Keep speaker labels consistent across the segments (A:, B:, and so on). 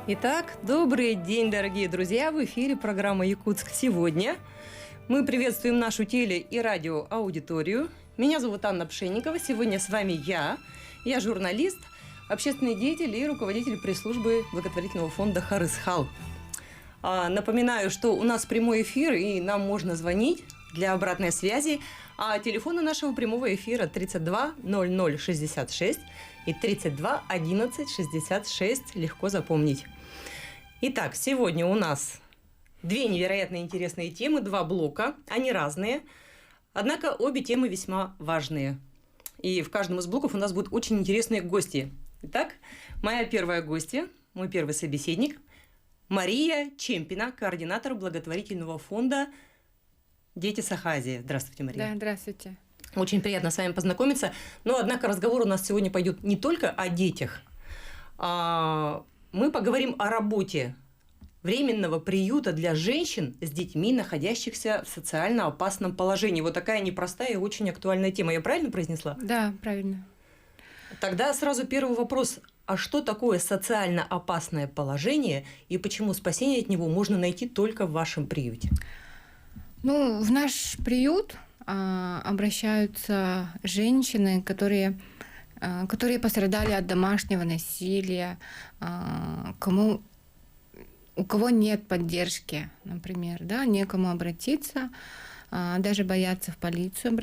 A: Итак, добрый день, дорогие друзья! В эфире программа «Якутск сегодня». Мы приветствуем нашу теле- и радиоаудиторию. Меня зовут Анна Пшенникова. Сегодня с вами я журналист, общественный деятель и руководитель пресс-службы благотворительного фонда «Харысхал». Напоминаю, что у нас прямой эфир, и нам можно звонить для обратной связи. А телефоны нашего прямого эфира 32 00 66 и 32 11 66. Легко запомнить. Итак, сегодня у нас две невероятно интересные темы, два блока. Они разные, однако обе темы весьма важные. И в каждом из блоков у нас будут очень интересные гости. Итак, моя первая гостья, мой первый собеседник – Мария Чемпина, координатор благотворительного фонда «Дети Сахазии». Здравствуйте, Мария.
B: Да, здравствуйте.
A: Очень приятно с вами познакомиться. Но, однако, разговор у нас сегодня пойдет не только о детях. Мы поговорим о работе временного приюта для женщин с детьми, находящихся в социально опасном положении. Вот такая непростая и очень актуальная тема. Я правильно произнесла?
B: Да, правильно.
A: Тогда сразу первый вопрос. А что такое социально опасное положение и почему спасение от него можно найти только в вашем приюте?
B: Ну, в наш приют обращаются женщины, которые пострадали от домашнего насилия, у кого нет поддержки, например, да, некому обратиться, даже боятся в полицию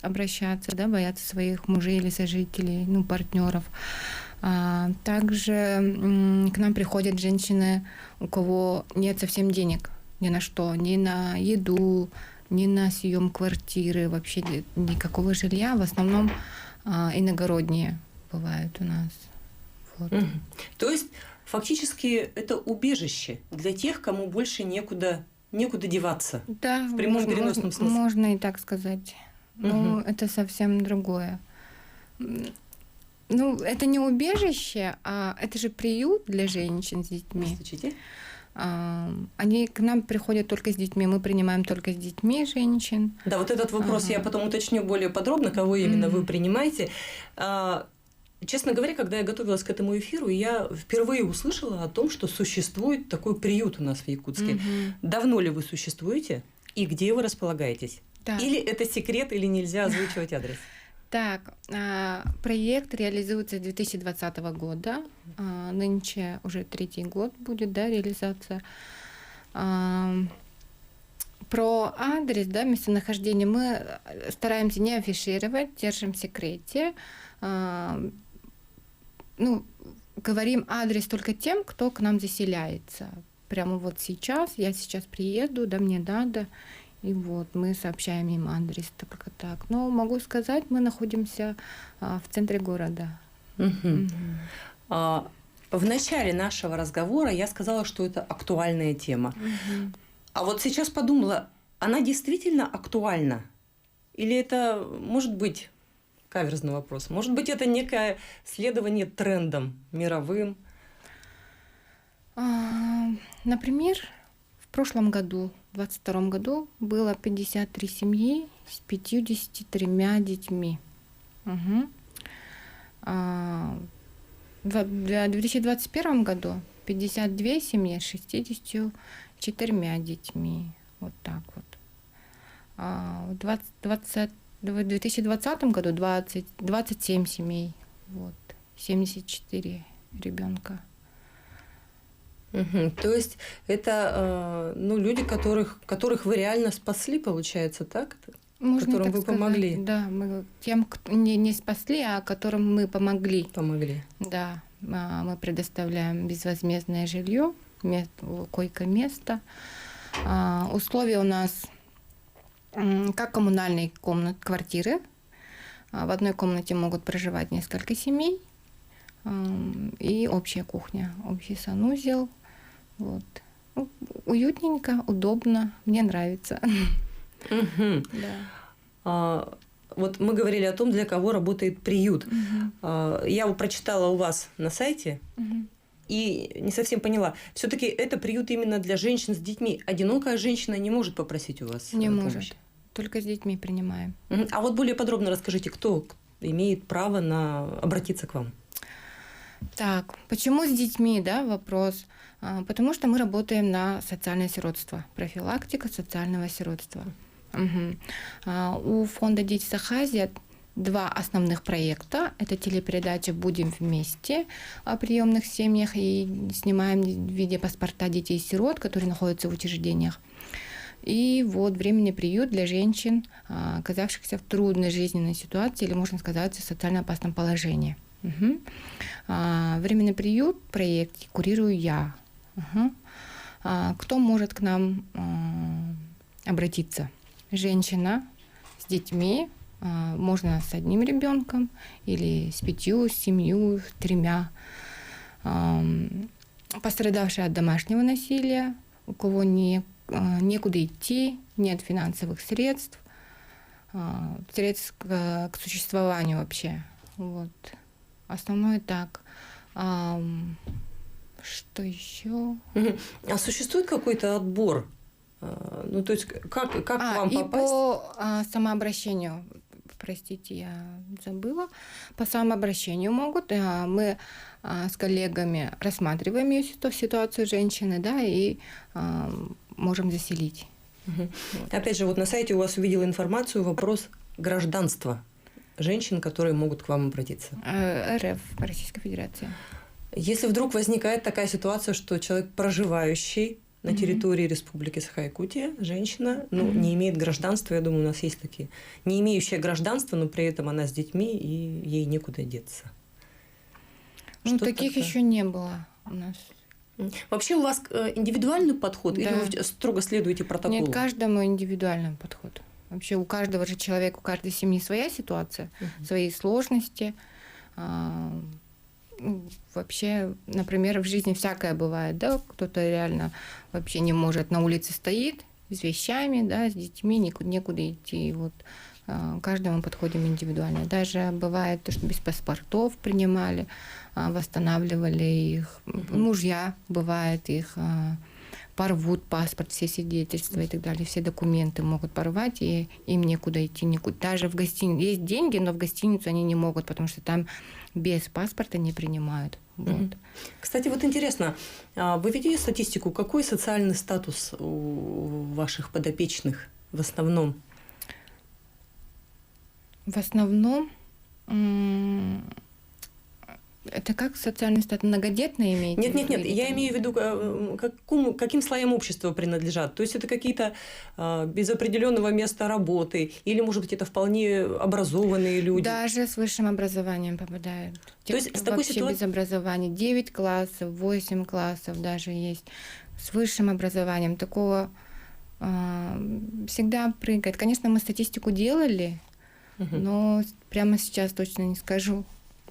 B: обращаться, да, боятся своих мужей или сожителей, партнеров. Также к нам приходят женщины, у кого нет совсем денег ни на что, ни на еду, ни на съем квартиры, вообще никакого жилья. В основном иногородние бывают у нас. Вот.
A: То есть фактически это убежище для тех, кому больше некуда деваться.
B: Да,
A: в прямом переносном смысле.
B: Можно и так сказать. Но это совсем другое. Это не убежище, а это же приют для женщин с детьми.
A: Стучите.
B: Они к нам приходят только с детьми, мы принимаем только с детьми женщин.
A: Да, вот этот вопрос я потом уточню более подробно, кого именно вы принимаете. Честно говоря, когда я готовилась к этому эфиру, я впервые услышала о том, что существует такой приют у нас в Якутске. Давно ли вы существуете и где вы располагаетесь?
B: Да.
A: Или это секрет, или нельзя озвучивать адрес?
B: Так, проект реализуется с 2020 года. Нынче уже 3-й год будет, да, реализация. Про адрес, да, местонахождение мы стараемся не афишировать, держим в секрете. Говорим адрес только тем, кто к нам заселяется. Прямо вот сейчас, я сейчас приеду, да, мне надо. И вот мы сообщаем им адрес только так. Но могу сказать, мы находимся в центре города.
A: В начале нашего разговора я сказала, что это актуальная тема. А вот сейчас подумала, она действительно актуальна? Или это, может быть, каверзный вопрос, может быть, это некое следование трендам мировым?
B: Например, в прошлом году, в 2022 году, было 53 семьи с 53 детьми. В 2021 году 52 семьи с 64 детьми. Вот так вот. В 2020 году 27 семей, вот, 74 ребенка.
A: То есть это люди, которых вы реально спасли, получается, так?
B: Можно
A: которым
B: так
A: вы
B: сказать.
A: помогли?
B: Да, мы тем, кто не спасли, а которым мы помогли. Да, мы предоставляем безвозмездное жилье, койко-место. Условия у нас как коммунальные квартиры. В одной комнате могут проживать несколько семей. И общая кухня, общий санузел. Вот. Уютненько, удобно, мне нравится.
A: Да. Вот мы говорили о том, для кого работает приют. Я прочитала у вас на сайте и не совсем поняла. Все-таки это приют именно для женщин с детьми. Одинокая женщина не может попросить у вас
B: не
A: помощи?
B: Может. Только с детьми принимаем.
A: А вот более подробно расскажите, кто имеет право обратиться к вам?
B: Так, почему с детьми, да, вопрос? Потому что мы работаем на социальное сиротство, профилактика социального сиротства. Мгм. У фонда «Дети с Ахазия» два основных проекта. Это телепередача «Будем вместе» о приемных семьях и снимаем видеопаспорта детей-сирот, которые находятся в учреждениях. И вот временный приют для женщин, оказавшихся в трудной жизненной ситуации или, можно сказать, в социально опасном положении. Мгм. Временный приют проект курирую я. Мгм. Кто может к нам обратиться? Женщина с детьми, можно с одним ребенком или с 5, с 7, 3. Пострадавшая от домашнего насилия, у кого некуда идти, нет финансовых средств, средств к существованию вообще. Вот. Основное так. Что еще?
A: А существует какой-то отбор? Ну, то есть, как к вам
B: И
A: попасть?
B: по самообращению, простите, я забыла, по самообращению могут. Мы с коллегами рассматриваем ее ситуацию женщины, да, и можем заселить.
A: Опять же, вот на сайте у вас увидела информацию, вопрос гражданства женщин, которые могут к вам обратиться.
B: РФ, Российская Федерация.
A: Если вдруг возникает такая ситуация, что человек, проживающий на территории Республики Саха-Якутия, женщина, не имеет гражданства, я думаю, у нас есть такие, не имеющая гражданства, но при этом она с детьми, и ей некуда деться.
B: Таких еще не было у нас.
A: Вообще у вас индивидуальный подход,
B: Да.
A: или вы строго следуете протоколу?
B: Нет, каждому индивидуальный подход. Вообще у каждого же человека, у каждой семьи своя ситуация, свои сложности. Вообще, например, в жизни всякое бывает, да, кто-то реально вообще не может, на улице стоит с вещами, да, с детьми, некуда идти. И вот к каждому подходим индивидуально. Даже бывает то, что без паспортов принимали, восстанавливали их. Мужья, бывает, их порвут паспорт, все свидетельства и так далее, все документы могут порвать, и им некуда идти, никуда. Даже в гостиницу есть деньги, но в гостиницу они не могут, потому что там без паспорта не принимают. Вот.
A: Кстати, вот интересно, вы видели статистику, какой социальный статус у ваших подопечных в основном?
B: В основном это как социальный статус? Многодетные имеете?
A: Нет, я имею в виду, каким слоям общества принадлежат. То есть это какие-то без определенного места работы, или, может быть, это вполне образованные люди.
B: Даже с высшим образованием попадают.
A: То есть с такой
B: вообще без образования. 9 классов, 8 классов даже есть. С высшим образованием такого всегда прыгает. Конечно, мы статистику делали, но прямо сейчас точно не скажу.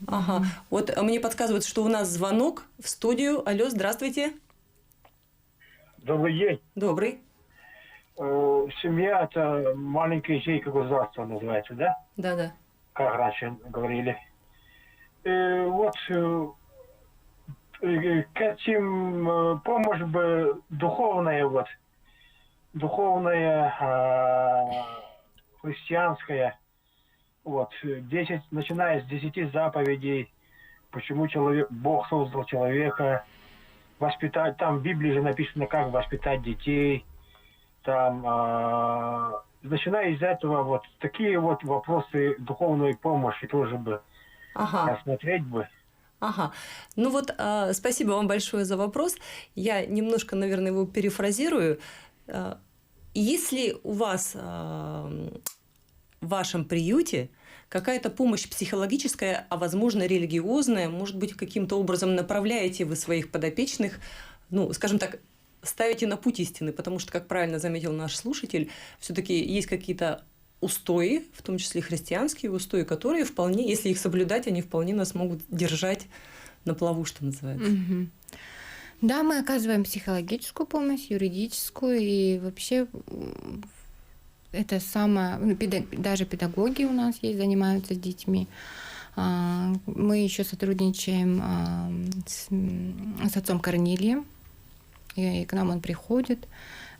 A: Ага. Вот мне подсказывают, что у нас звонок в студию. Алло, здравствуйте.
C: Добрый день.
A: Добрый.
C: Семья – это маленькая ячейка государства называется, да?
A: Да.
C: Как раньше говорили. Вот к этим помощь бы духовная, христианская. Вот, начиная с 10 заповедей, почему Бог создал человека, воспитать, там в Библии же написано, как воспитать детей, там, начиная из этого, вот такие вот вопросы духовной помощи тоже бы рассмотреть бы.
A: Ага. Ну вот, спасибо вам большое за вопрос. Я немножко, наверное, его перефразирую. Если у вас в вашем приюте какая-то помощь психологическая, а возможно религиозная, может быть, каким-то образом направляете вы своих подопечных, ну, скажем так, ставите на путь истины, потому что, как правильно заметил наш слушатель, все-таки есть какие-то устои, в том числе христианские устои, которые вполне, если их соблюдать, они вполне нас могут держать на плаву, что называется.
B: Да, мы оказываем психологическую помощь, юридическую, и вообще это даже педагоги у нас есть, занимаются с детьми. Мы еще сотрудничаем с отцом Корнилием, и к нам он приходит,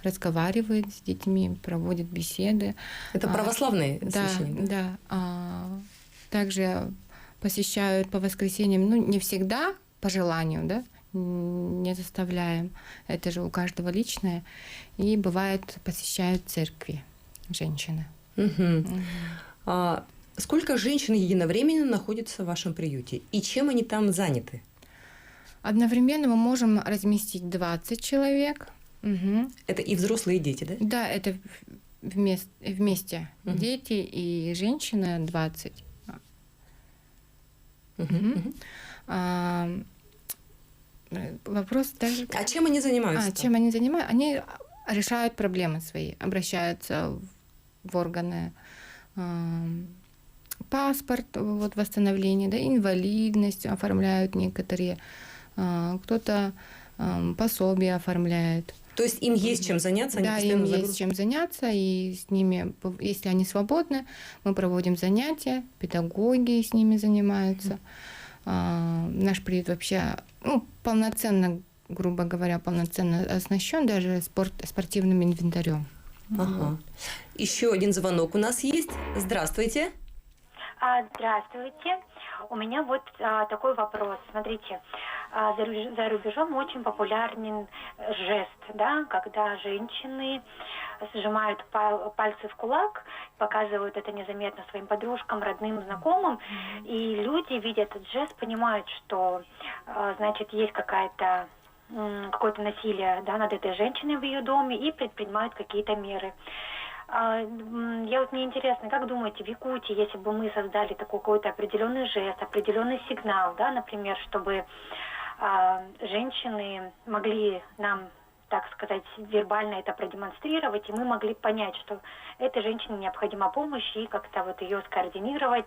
B: разговаривает с детьми, проводит беседы.
A: Это православные священники?
B: Да. Также посещают по воскресеньям, ну, не всегда по желанию, да, не заставляем, это же у каждого личное, и бывает посещают церкви женщины.
A: Мгм. А сколько женщин единовременно находится в вашем приюте? И чем они там заняты?
B: Одновременно мы можем разместить 20 человек. Мгм.
A: Это и взрослые, и дети, да?
B: Да, это вместе
A: Мгм.
B: дети и женщины 20.
A: Мгм,
B: Мгм.
A: мгм.
B: А, вопрос даже...
A: А чем они занимаются?
B: Чем они занимаются? Они решают проблемы свои, обращаются в органы, паспорт, вот восстановление, да, инвалидность оформляют некоторые, кто-то пособие оформляет.
A: То есть им есть чем заняться, они
B: Да,
A: постоянно
B: им есть
A: загружены?
B: чем заняться, и с ними, если они свободны, мы проводим занятия, педагоги с ними занимаются. Наш приют вообще, ну, полноценно, грубо говоря, полноценно оснащен даже спортивным инвентарем.
A: Ага. Еще один звонок у нас есть. Здравствуйте.
D: Здравствуйте. У меня вот такой вопрос. Смотрите, за рубежом очень популярен жест, да, когда женщины сжимают пальцы в кулак, показывают это незаметно своим подружкам, родным, знакомым, и люди, видя этот жест, понимают, что, значит, есть какое-то насилие, да, над этой женщиной в ее доме и предпринимают какие-то меры. Мне интересно, как думаете, в Якутии, если бы мы создали такой какой-то определенный жест, определенный сигнал, да, например, чтобы женщины могли нам, так сказать, вербально это продемонстрировать, и мы могли понять, что этой женщине необходима помощь, и как-то вот ее скоординировать,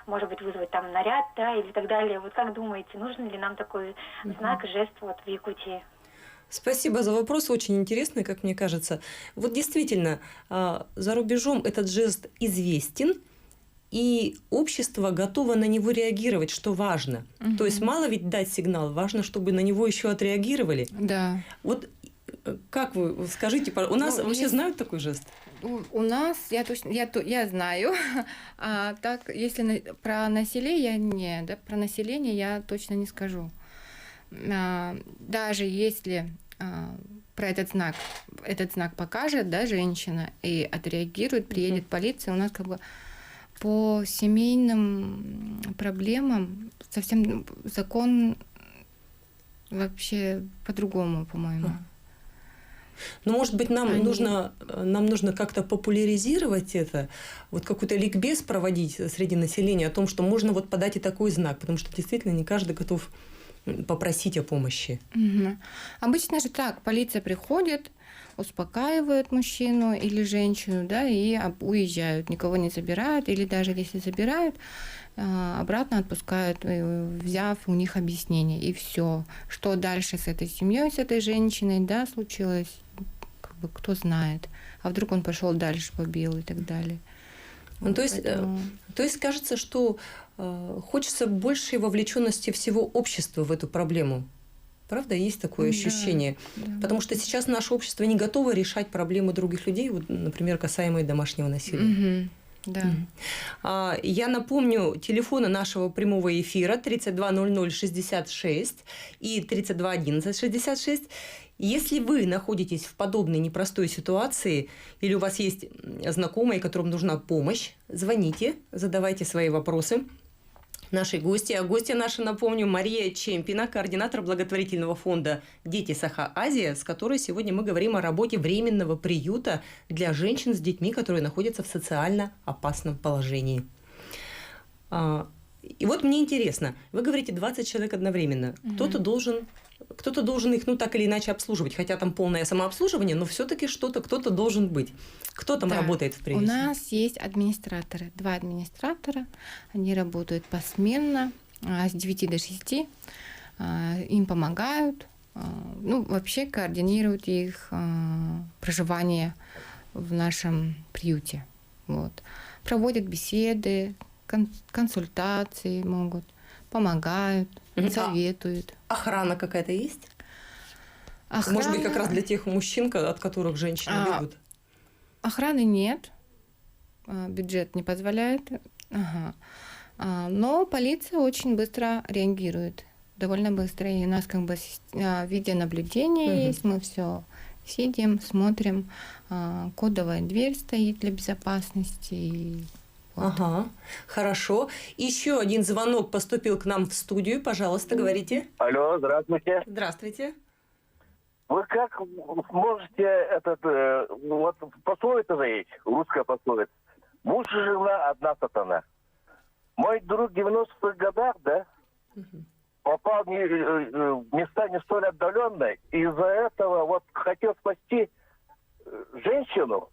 D: может быть, вызвать там наряд, да, или так далее. Вот как думаете, нужен ли нам такой знак, жест вот в Якутии?
A: Спасибо за вопрос, очень интересный, как мне кажется. Вот действительно, за рубежом этот жест известен, и общество готово на него реагировать, что важно. То есть мало ведь дать сигнал, важно, чтобы на него еще отреагировали.
B: Да.
A: Вот как вы скажите, у нас вообще знают такой жест?
B: У нас, я знаю, а так, если про население, да, про население я точно не скажу. Даже если про этот знак покажет, да, женщина, и отреагирует, приедет полиция, у нас как бы по семейным проблемам совсем закон вообще по-другому, по-моему.
A: Ну, может быть, нам нужно как-то популяризировать это, вот какой-то ликбез проводить среди населения о том, что можно вот подать и такой знак, потому что действительно не каждый готов попросить о помощи.
B: Угу. Обычно же так, полиция приходит, успокаивает мужчину или женщину, да, и уезжают, никого не забирают, или даже если забирают, обратно отпускают, взяв у них объяснение, и все. Что дальше с этой семьей, с этой женщиной, да, случилось, как бы кто знает. А вдруг он пошел дальше, побил и так далее.
A: Ну, то есть кажется, что хочется большей вовлеченности всего общества в эту проблему. Правда, есть такое ощущение?
B: Да.
A: Потому что сейчас наше общество не готово решать проблемы других людей, вот, например, касаемые домашнего насилия.
B: Да.
A: Я напомню, телефоны нашего прямого эфира 320066 и 321166. Если вы находитесь в подобной непростой ситуации или у вас есть знакомые, которым нужна помощь, звоните, задавайте свои вопросы нашей гости. А гостья наша, напомню, Мария Чемпина, координатор благотворительного фонда «Дети Саха-Азия», с которой сегодня мы говорим о работе временного приюта для женщин с детьми, которые находятся в социально опасном положении. И вот мне интересно, вы говорите 20 человек одновременно. Кто-то должен их, ну, так или иначе обслуживать, хотя там полное самообслуживание, но все-таки кто-то должен быть. Кто там работает в приюте?
B: У нас есть администраторы, 2 администратора, они работают посменно, с 9 до 6, им помогают, ну, вообще координируют их проживание в нашем приюте. Вот. Проводят беседы, консультации могут, помогают, советуют.
A: Охрана какая-то есть?
B: Охрана...
A: Может быть, как раз для тех мужчин, от которых женщины бегут?
B: Охраны нет, бюджет не позволяет. Но полиция очень быстро реагирует, довольно быстро. И у нас как бы видеонаблюдение есть, мы все сидим, смотрим, кодовая дверь стоит для безопасности. И вот.
A: Ага, хорошо. Еще один звонок поступил к нам в студию. Пожалуйста, говорите.
E: Алло, здравствуйте.
A: Здравствуйте.
E: Вы как можете вот пословица же есть, русская пословица. Муж и жена одна сатана. Мой друг в 90-х годах, да, попал в места не столь отдаленные, и из-за этого вот хотел спасти женщину,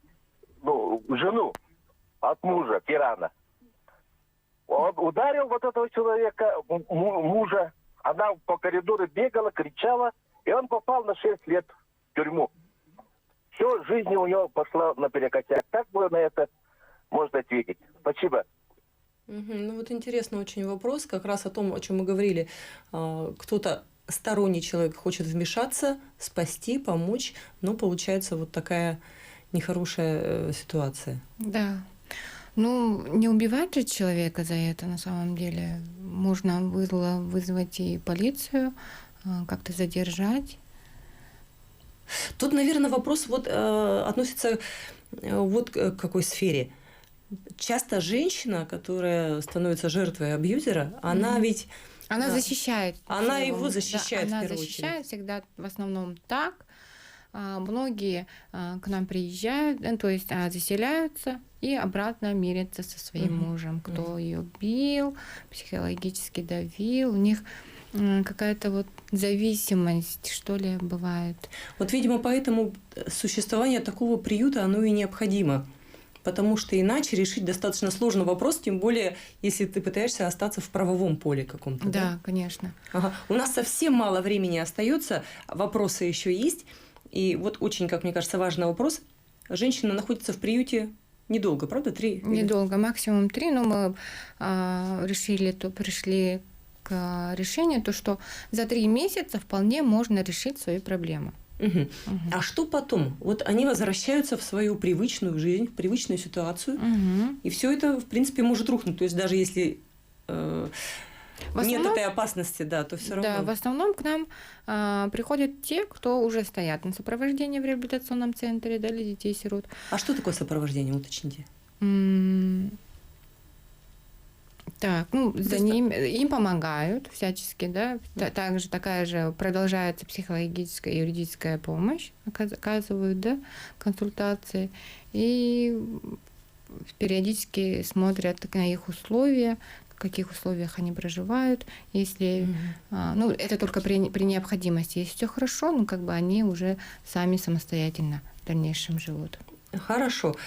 E: жену от мужа, тирана. Он ударил вот этого человека, мужа, она по коридору бегала, кричала, и он попал на 6 лет в тюрьму. Все, жизнь у него пошла наперекосяк. Как вы на это можете ответить? Спасибо.
A: Ну вот интересный очень вопрос, как раз о том, о чем мы говорили. Кто-то сторонний человек хочет вмешаться, спасти, помочь, но получается вот такая нехорошая ситуация.
B: Да. Ну, не убивать же человека за это на самом деле. Можно было вызвать и полицию, как-то задержать.
A: Тут, наверное, вопрос вот относится вот к какой сфере. Часто женщина, которая становится жертвой абьюзера, она ведь...
B: Она защищает.
A: Она его защищает,
B: да,
A: в
B: она
A: первую
B: защищает
A: очередь.
B: всегда в основном так. Многие к нам приезжают, то есть заселяются и обратно мирятся со своим мужем. Кто ее бил, психологически давил. У них какая-то вот зависимость, что ли, бывает.
A: Вот, видимо, поэтому существование такого приюта, оно и необходимо. Потому что иначе решить достаточно сложный вопрос, тем более, если ты пытаешься остаться в правовом поле каком-то.
B: Да, конечно.
A: Ага. У нас совсем мало времени остается, вопросы еще есть. И вот очень, как мне кажется, важный вопрос. Женщина находится в приюте недолго, правда? 3?
B: Недолго, максимум 3, но мы пришли к решению, то, что за 3 месяца вполне можно решить свою проблему.
A: А что потом? Вот они возвращаются в свою привычную жизнь, в привычную ситуацию, и все это, в принципе, может рухнуть. То есть даже если нет этой опасности, да, то все равно.
B: Да, в основном к нам приходят те, кто уже стоят на сопровождении в реабилитационном центре, да, для детей-сирот.
A: А что такое сопровождение, уточните?
B: Так, им помогают всячески, да. Также такая же продолжается психологическая и юридическая помощь, оказывают, да, консультации. И периодически смотрят на их условия, в каких условиях они проживают. Если, это только при необходимости. Если все хорошо, они уже сами самостоятельно в дальнейшем живут.
A: Хорошо.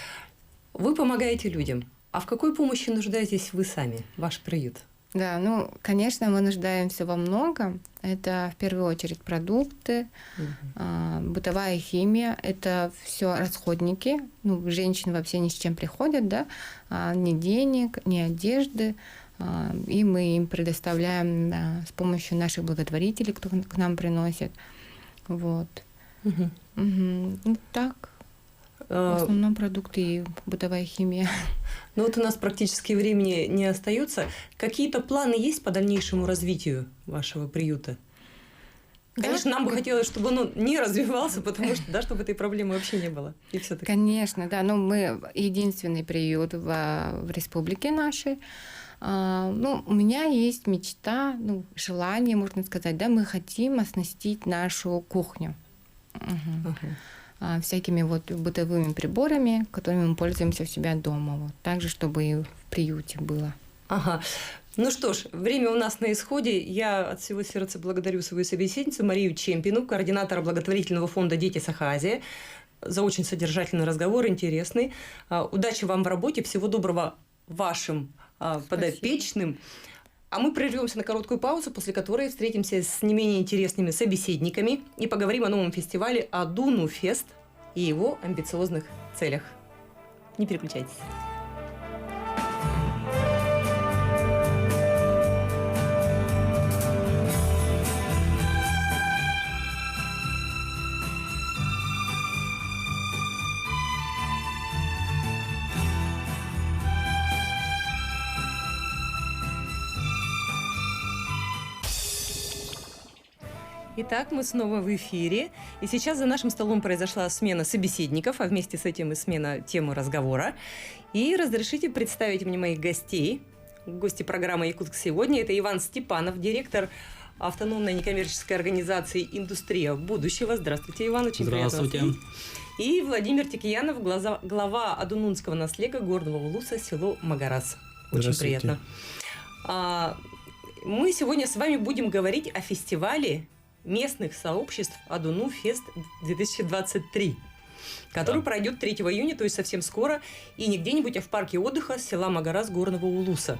A: Вы помогаете людям. А в какой помощи нуждаетесь вы сами, ваш приют?
B: Да, конечно, мы нуждаемся во многом. Это в первую очередь продукты, бытовая химия. Это все расходники. Женщины вообще ни с чем приходят, да, ни денег, ни одежды. И мы им предоставляем с помощью наших благотворителей, кто к нам приносит. Вот. Так. В основном продукты и бытовая химия.
A: Ну вот у нас практически времени не остается. Какие-то планы есть по дальнейшему развитию вашего приюта? Конечно, нам бы хотелось, чтобы он не развивался, потому что, да, чтобы этой проблемы вообще не было. И всё-таки.
B: Конечно, да. Мы единственный приют в республике нашей. У меня есть мечта, желание, можно сказать, да, мы хотим оснастить нашу кухню. Всякими бытовыми приборами, которыми мы пользуемся у себя дома. Также, чтобы и в приюте было.
A: Ага. Ну что ж, время у нас на исходе. Я от всего сердца благодарю свою собеседницу Марию Чемпину, координатора благотворительного фонда «Дети Сахазия», за очень содержательный разговор, интересный. Удачи вам в работе, всего доброго вашим подопечным. А мы прервемся на короткую паузу, после которой встретимся с не менее интересными собеседниками и поговорим о новом фестивале «Адуну Фест» и его амбициозных целях. Не переключайтесь. Итак, мы снова в эфире. И сейчас за нашим столом произошла смена собеседников, а вместе с этим и смена темы разговора. И разрешите представить мне моих гостей. Гости программы «Якутск сегодня» – это Иван Степанов, директор автономной некоммерческой организации «Индустрия будущего». Здравствуйте, Иван, очень приятно вас видеть. И Владимир Тикиянов, глава Адунунского наслега горного улуса, село Магарас. Очень приятно. Мы сегодня с вами будем говорить о фестивале местных сообществ Адуну Фест 2023, который пройдет 3 июня, то есть совсем скоро, и не где-нибудь, а в парке отдыха села Магарас горного улуса.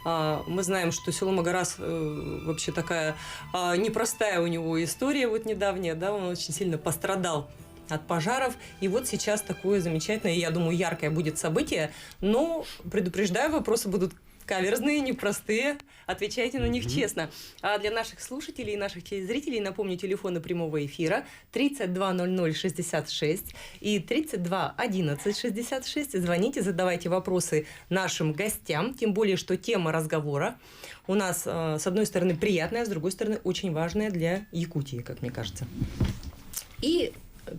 A: Мы знаем, что село Магарас вообще такая непростая у него история вот недавняя, да, он очень сильно пострадал от пожаров, и вот сейчас такое замечательное, я думаю, яркое будет событие, но, предупреждаю, вопросы будут каверзные, непростые, отвечайте на них честно. А для наших слушателей и наших телезрителей напомню телефоны прямого эфира 320066 и 321166. Звоните, задавайте вопросы нашим гостям, тем более, что тема разговора у нас, с одной стороны, приятная, с другой стороны, очень важная для Якутии, как мне кажется. И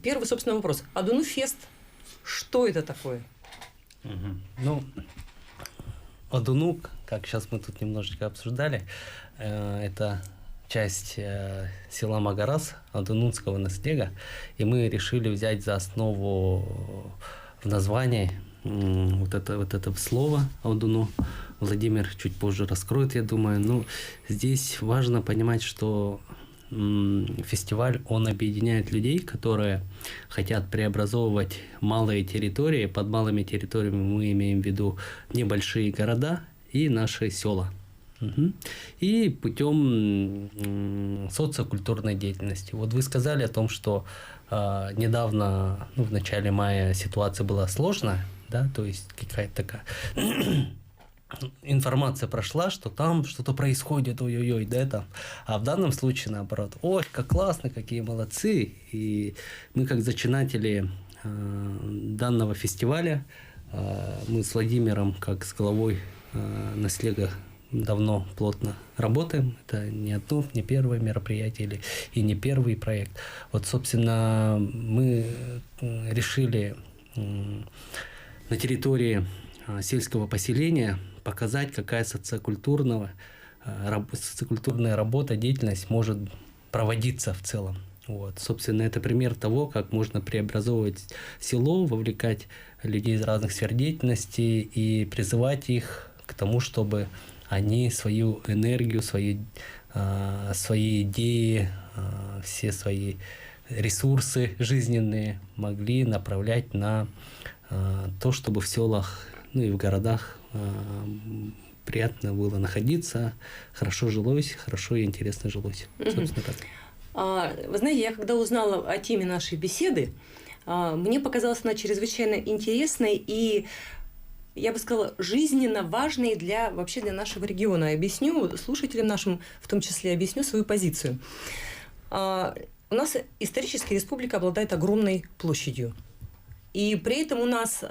A: первый, собственно, вопрос. Адуну Фест, что это такое?
F: Ну, Адуну, как сейчас мы тут немножечко обсуждали, это часть села Магарас, Адунунского наслега, и мы решили взять за основу в названии вот это слово Адуну. Владимир чуть позже раскроет, я думаю. Но здесь важно понимать, что фестиваль, он объединяет людей, которые хотят преобразовывать малые территории. Под малыми территориями мы имеем в виду небольшие города и наши села. И путем социокультурной деятельности. Вот вы сказали о том, что недавно, в начале мая ситуация была сложная, да, то есть какая-то такая информация прошла, что там что-то происходит, ой-ой-ой, да, там. А в данном случае, наоборот, ой, как классно, какие молодцы. И мы, как зачинатели данного фестиваля, мы с Владимиром, как с главой наслега, давно плотно работаем. Это не одно, не первое мероприятие и не первый проект. Вот, собственно, мы решили на территории сельского поселения показать, какая социокультурная работа, деятельность может проводиться в целом. Вот. Собственно, это пример того, как можно преобразовывать село, вовлекать людей из разных сфер деятельности и призывать их к тому, чтобы они свою энергию, свои идеи, все свои ресурсы жизненные могли направлять на то, чтобы в селах, и в городах приятно было находиться, хорошо жилось, хорошо и интересно жилось. Собственно, так.
A: Вы знаете, я когда узнала о теме нашей беседы, мне показалась она чрезвычайно интересной и, я бы сказала, жизненно важной вообще для нашего региона. Объясню слушателям нашим, в том числе, объясню свою позицию. У нас исторически республика обладает огромной площадью. И при этом у нас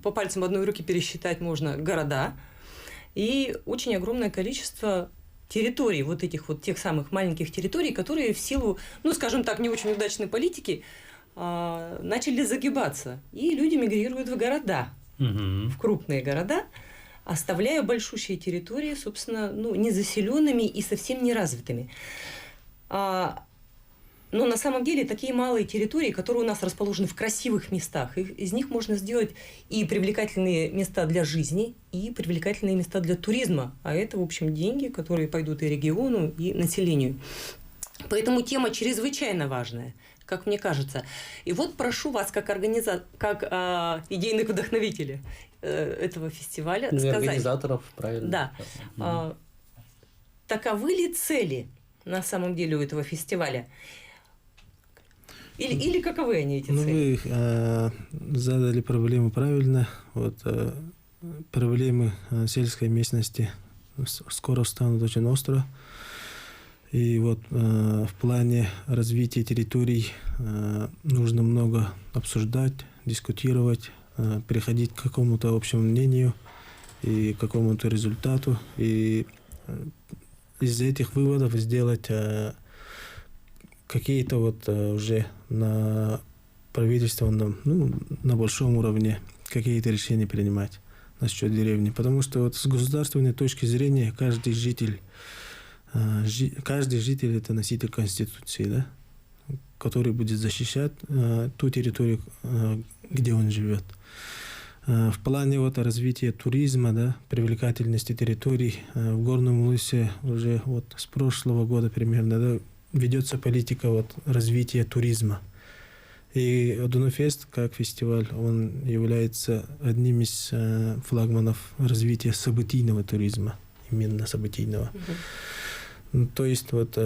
A: по пальцам одной руки пересчитать можно города и очень огромное количество территорий, вот этих вот тех самых маленьких территорий, которые в силу, скажем так, не очень удачной политики начали загибаться. И люди мигрируют в города, в крупные города, оставляя большущие территории, собственно, незаселенными и совсем неразвитыми. Но на самом деле такие малые территории, которые у нас расположены в красивых местах, из них можно сделать и привлекательные места для жизни, и привлекательные места для туризма. А это, в общем, деньги, которые пойдут и региону, и населению. Поэтому тема чрезвычайно важная, как мне кажется. И вот прошу вас, как идейных вдохновителя этого фестиваля, сказать...
F: Организаторов, правильно.
A: Да. Таковы ли цели на самом деле у этого фестиваля? Или каковы они, эти цели?
G: Вы задали проблему правильно. Вот, проблемы сельской местности скоро станут очень остро. И вот в плане развития территорий нужно много обсуждать, дискутировать, приходить к какому-то общему мнению и к какому-то результату. И из этих выводов сделать какие-то вот уже на правительственном, ну, на большом уровне какие-то решения принимать насчет деревни. Потому что вот с государственной точки зрения каждый житель это носитель Конституции, да, который будет защищать ту территорию, где он живет. В плане вот развития туризма, да, привлекательности территорий в Горном Улусе уже вот с прошлого года примерно, да, ведется политика вот развития туризма. И Одунуфест, как фестиваль, он является одним из флагманов развития событийного туризма, именно событийного. То есть вот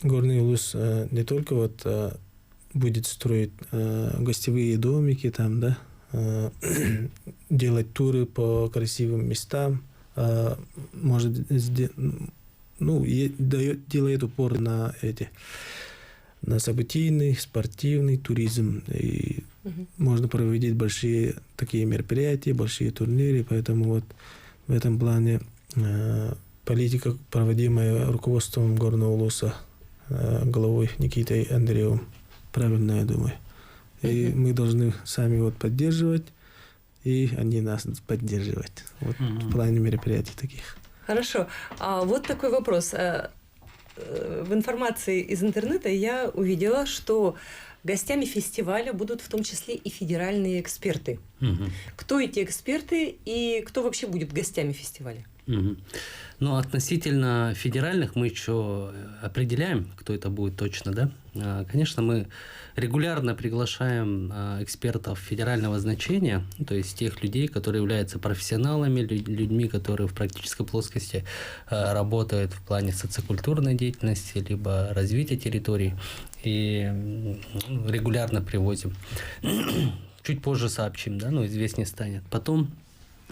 G: Горный Улус не только вот будет строить гостевые домики там, да, делать туры по красивым местам, может, делает упор на событийный, спортивный туризм. И можно проводить большие такие мероприятия, большие турниры, поэтому вот в этом плане политика, проводимая руководством Горного Улуса, главой Никитой Андреевым, правильно, я думаю. И мы должны сами вот поддерживать, и они нас поддерживать вот в плане мероприятий таких.
A: Хорошо. А вот такой вопрос. В информации из интернета я увидела, что гостями фестиваля будут в том числе и федеральные эксперты. Кто эти эксперты и кто вообще будет гостями фестиваля?
F: Ну, относительно федеральных мы еще определяем, кто это будет точно, да. Конечно, мы регулярно приглашаем экспертов федерального значения, то есть тех людей, которые являются профессионалами, людьми, которые в практической плоскости работают в плане социокультурной деятельности, либо развития территорий, и регулярно привозим. Чуть позже сообщим, да, ну, известнее станет. Потом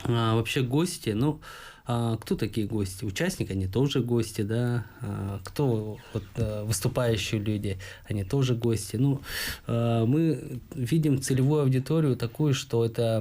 F: вообще гости, ну, кто такие гости? Участники, они тоже гости, да. Кто вот, выступающие люди, они тоже гости. Ну, мы видим целевую аудиторию такую, что это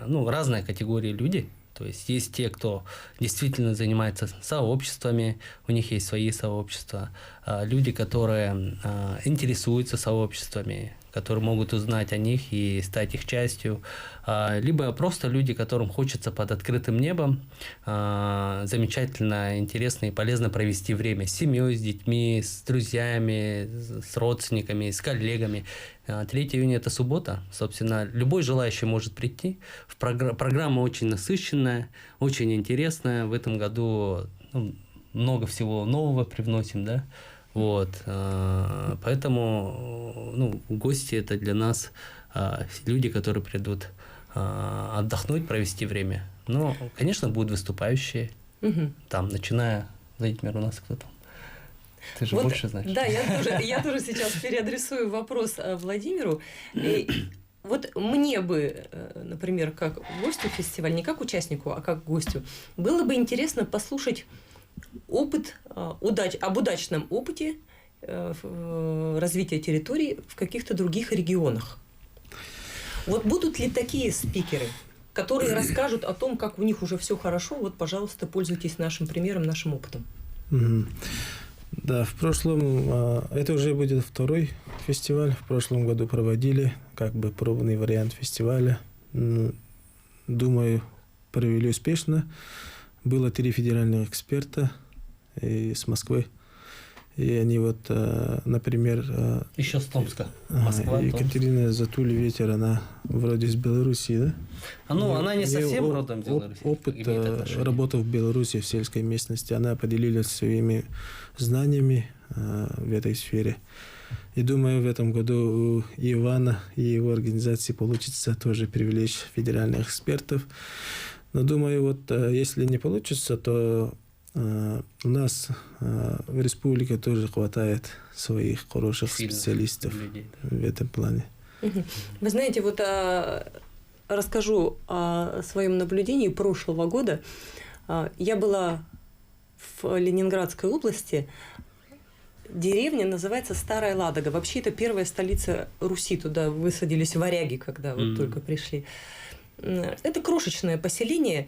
F: ну, разные категории людей. То есть те, кто действительно занимается сообществами, у них есть свои сообщества. Люди, которые интересуются сообществами, которые могут узнать о них и стать их частью. Либо просто люди, которым хочется под открытым небом замечательно, интересно и полезно провести время с семьей, с детьми, с друзьями, с родственниками, с коллегами. 3 июня – это суббота. Собственно, любой желающий может прийти. Программа очень насыщенная, очень интересная. В этом году много всего нового привносим, да. Вот, поэтому, ну, гости – это для нас люди, которые придут отдохнуть, провести время. Но, конечно, будут выступающие, там, начиная, Владимир, у нас кто там? Ты же вот, больше знаешь.
A: Да, я тоже сейчас переадресую вопрос Владимиру. И вот мне бы, например, как гостю фестиваля, не как участнику, а как гостю, было бы интересно послушать опыт, об удачном опыте развития территорий в каких-то других регионах. Вот будут ли такие спикеры, которые расскажут о том, как у них уже все хорошо? Вот, пожалуйста, пользуйтесь нашим примером, нашим опытом.
G: Да, в прошлом, это уже будет 2-й фестиваль. В прошлом году проводили как бы пробный вариант фестиваля. Думаю, провели успешно. Было 3 федеральных эксперта с Москвы. И они вот, например...
F: Еще с Томска. Москва,
G: Екатерина Затуль-Ветер, она вроде из Беларуси, да?
F: Она не совсем родом из Беларуси.
G: Опыт работы в Беларуси, в сельской местности, она поделилась своими знаниями в этой сфере. И думаю, в этом году у Ивана и его организации получится тоже привлечь федеральных экспертов. Но думаю, вот если не получится, то у нас в республике тоже хватает своих хороших специалистов людей, да, в этом плане.
A: Вы знаете, вот расскажу о своем наблюдении прошлого года. Я была в Ленинградской области. Деревня называется Старая Ладога. Вообще, это первая столица Руси. Туда высадились варяги, когда вот только пришли. Это крошечное поселение,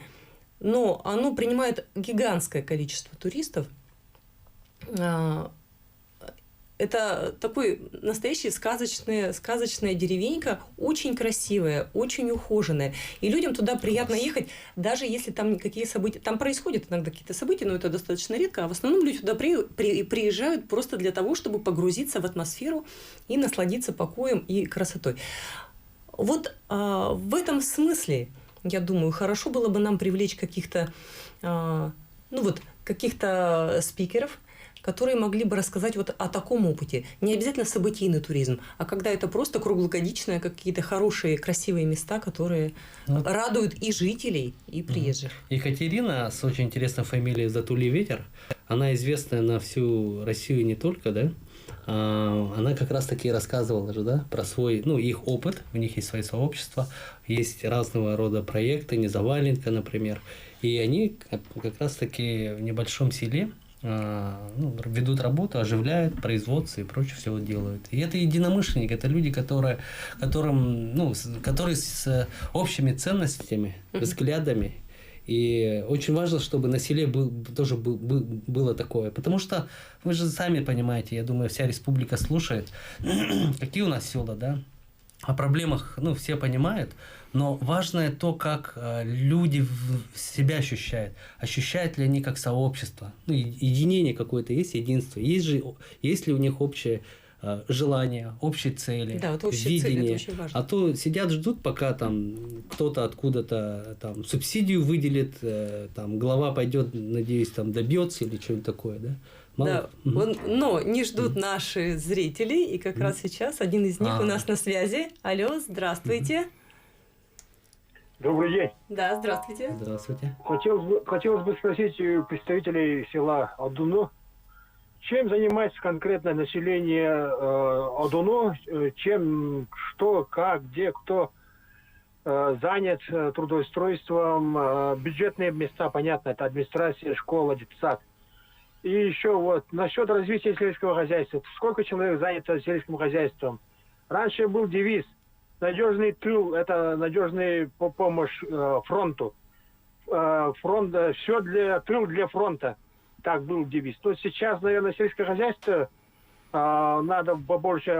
A: но оно принимает гигантское количество туристов. это такой настоящая сказочная деревенька, очень красивая, очень ухоженная. И людям туда приятно ехать, даже если там никакие события... Там происходят иногда какие-то события, но это достаточно редко. А в основном люди туда приезжают просто для того, чтобы погрузиться в атмосферу и насладиться покоем и красотой. Вот в этом смысле, я думаю, хорошо было бы нам привлечь каких-то каких-то спикеров, которые могли бы рассказать вот о таком опыте. Не обязательно событийный туризм, а когда это просто круглогодичные какие-то хорошие, красивые места, которые радуют и жителей, и приезжих.
F: Екатерина с очень интересной фамилией Затулий ветер, она известная на всю Россию не только, да? Она как раз таки рассказывала же, да, про свой, их опыт, у них есть свои сообщества, есть разного рода проекты, Незаваленка, например, и они как раз таки в небольшом селе ведут работу, оживляют производство и прочее все делают. И это единомышленники, это люди, которые с общими ценностями, взглядами. И очень важно, чтобы на селе тоже было такое. Потому что вы же сами понимаете, я думаю, вся республика слушает, какие у нас села, да? О проблемах, все понимают, но важное то, как люди себя ощущают. Ощущают ли они как сообщество? Единение какое-то есть, единство. Есть ли у них общее желание, общие цели,
A: да, вот общие
F: видение.
A: Цели, это очень важно.
F: А то сидят, ждут, пока там кто-то откуда-то там субсидию выделит, там глава пойдет, надеюсь, там добьется или что-нибудь такое, да?
A: Да, но не ждут наши зрители, и как раз сейчас один из них у нас на связи. Алло, здравствуйте.
C: Добрый день.
A: Да, здравствуйте.
F: Здравствуйте.
C: Хотелось бы спросить представителей села Адуно, чем занимается конкретно население Адуно, чем, что, как, где, кто занят трудоустройством, бюджетные места, понятно, это администрация, школа, детсад. И еще насчет развития сельского хозяйства. Сколько человек занято сельским хозяйством? Раньше был девиз «Надежный тыл» – это надежная помощь фронту. Фронт, тыл для фронта. Так был девиз. Но сейчас, наверное, сельское хозяйство надо побольше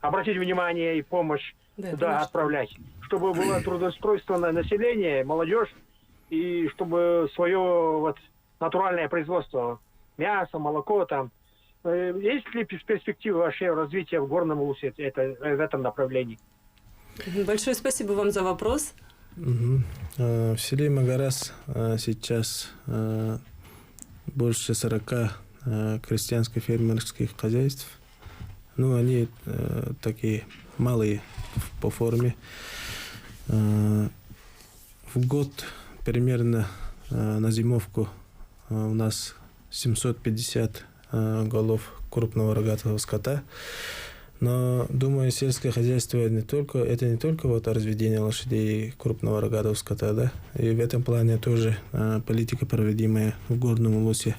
C: обратить внимание и помощь туда отправлять. Чтобы было трудоустройство на население, молодежь, и чтобы свое натуральное производство, мясо, молоко там. Есть ли перспективы вообще развития в Горном Улусе в этом направлении?
A: Большое спасибо вам за вопрос.
G: В селе Магарас сейчас больше 40 крестьянско-фермерских хозяйств. Они такие малые по форме. В год примерно на зимовку у нас 750 голов крупного рогатого скота. Но, думаю, сельское хозяйство это не только разведение лошадей крупного рогатого скота, да. И в этом плане тоже политика, проводимая в Горном Улусе,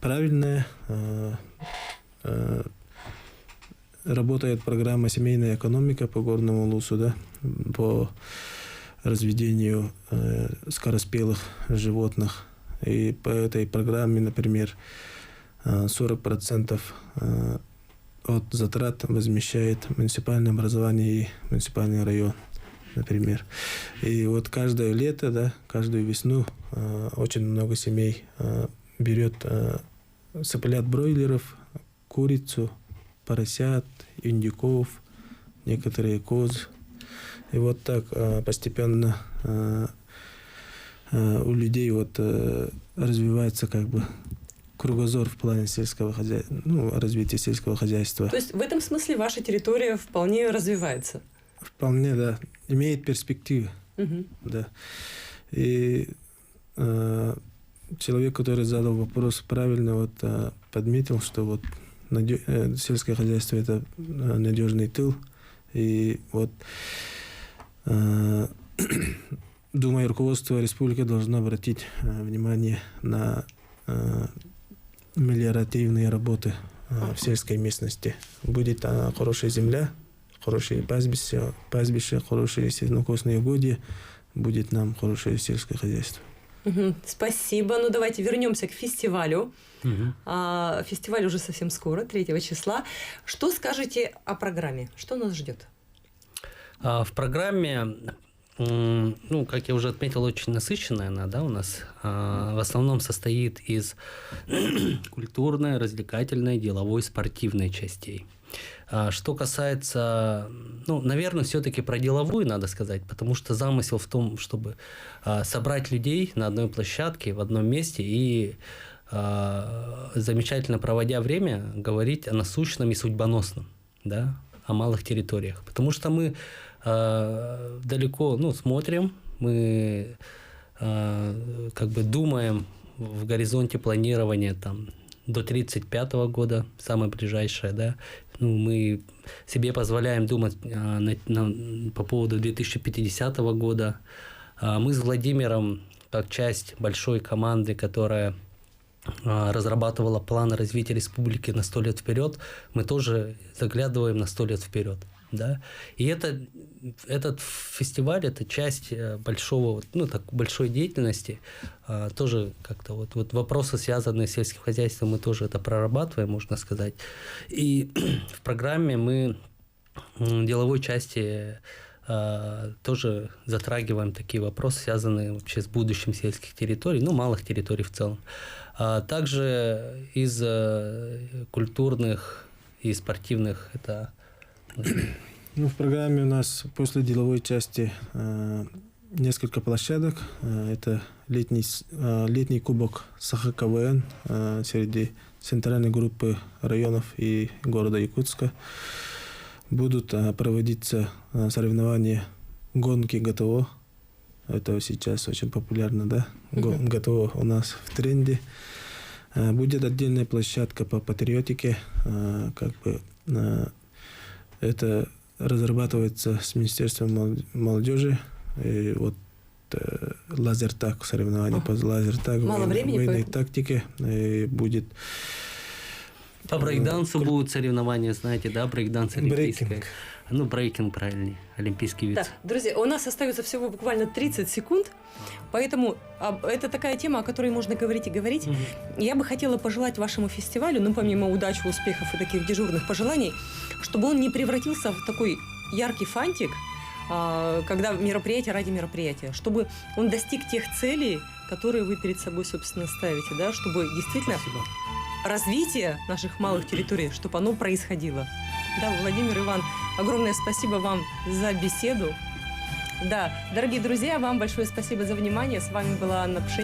G: правильная. Работает программа «Семейная экономика» по Горному Улусу, да, по разведению скороспелых животных. И по этой программе, например, 40% от затрат возмещает муниципальное образование и муниципальный район, например. И каждое лето, да, каждую весну очень много семей берет цыплят бройлеров, курицу, поросят, индюков, некоторые коз. И так постепенно у людей развивается кругозор в плане сельского хозяйства, развития сельского хозяйства.
A: То есть в этом смысле ваша территория вполне развивается?
G: Вполне, да. Имеет перспективы. Да. И человек, который задал вопрос, правильно подметил, что сельское хозяйство – это надежный тыл. И думаю, руководство республики должно обратить внимание на мелиоративные работы в сельской местности. Будет хорошая земля, хорошие пастбища, хорошие сенокосные угодья, будет нам хорошее сельское хозяйство.
A: Спасибо. Ну, давайте вернемся к фестивалю.
F: Мгм.
A: Фестиваль уже совсем скоро, 3 числа. Что скажете о программе? Что нас ждет?
F: В программе, ну, как я уже отметил, очень насыщенная она, да, у нас. В основном состоит из культурной, развлекательной, деловой, спортивной частей. Что касается, ну, наверное, все-таки про деловую надо сказать, потому что замысел в том, чтобы собрать людей на одной площадке, в одном месте и замечательно проводя время, говорить о насущном и судьбоносном, да, о малых территориях. Потому что мы далеко, ну, смотрим, мы как бы думаем в горизонте планирования там до 1935 года, самое ближайшее, да. Ну, мы себе позволяем думать по поводу 2050 года. Мы с Владимиром, как часть большой команды, которая разрабатывала планы развития республики на 100 лет вперед, мы тоже заглядываем на 100 лет вперед. Да? И этот фестиваль – это часть большого, ну, так, большой деятельности. Тоже как-то вот вопросы, связанные с сельским хозяйством, мы тоже это прорабатываем, можно сказать. И в программе мы в деловой части тоже затрагиваем такие вопросы, связанные вообще с будущим сельских территорий, ну, малых территорий в целом. Также из культурных и спортивных это...
G: Ну, в программе у нас после деловой части несколько площадок. Это летний кубок Саха-КВН среди центральной группы районов и города Якутска. Будут проводиться соревнования гонки ГТО. Это сейчас очень популярно, да? ГТО у нас в тренде. Будет отдельная площадка по патриотике. Как бы это разрабатывается с Министерством молодежи. И вот лазертаг, соревнования по лазертагу, военной тактике. И будет...
F: По брейкдансу будут соревнования, знаете, да, брейкданс олимпийский.
G: Брейкинг.
F: Ну, брейкинг, правильнее, олимпийский вид.
A: Так, друзья, у нас остается всего буквально 30 секунд, поэтому это такая тема, о которой можно говорить и говорить. Я бы хотела пожелать вашему фестивалю, ну, помимо удачи, успехов и таких дежурных пожеланий, чтобы он не превратился в такой яркий фантик, когда мероприятие ради мероприятия, чтобы он достиг тех целей, которые вы перед собой, собственно, ставите, да, чтобы действительно...
F: Спасибо.
A: Развитие наших малых территорий, чтобы оно происходило. Да, Владимир, Иван, огромное спасибо вам за беседу. Да, дорогие друзья, вам большое спасибо за внимание. С вами была Анна Пшенникова.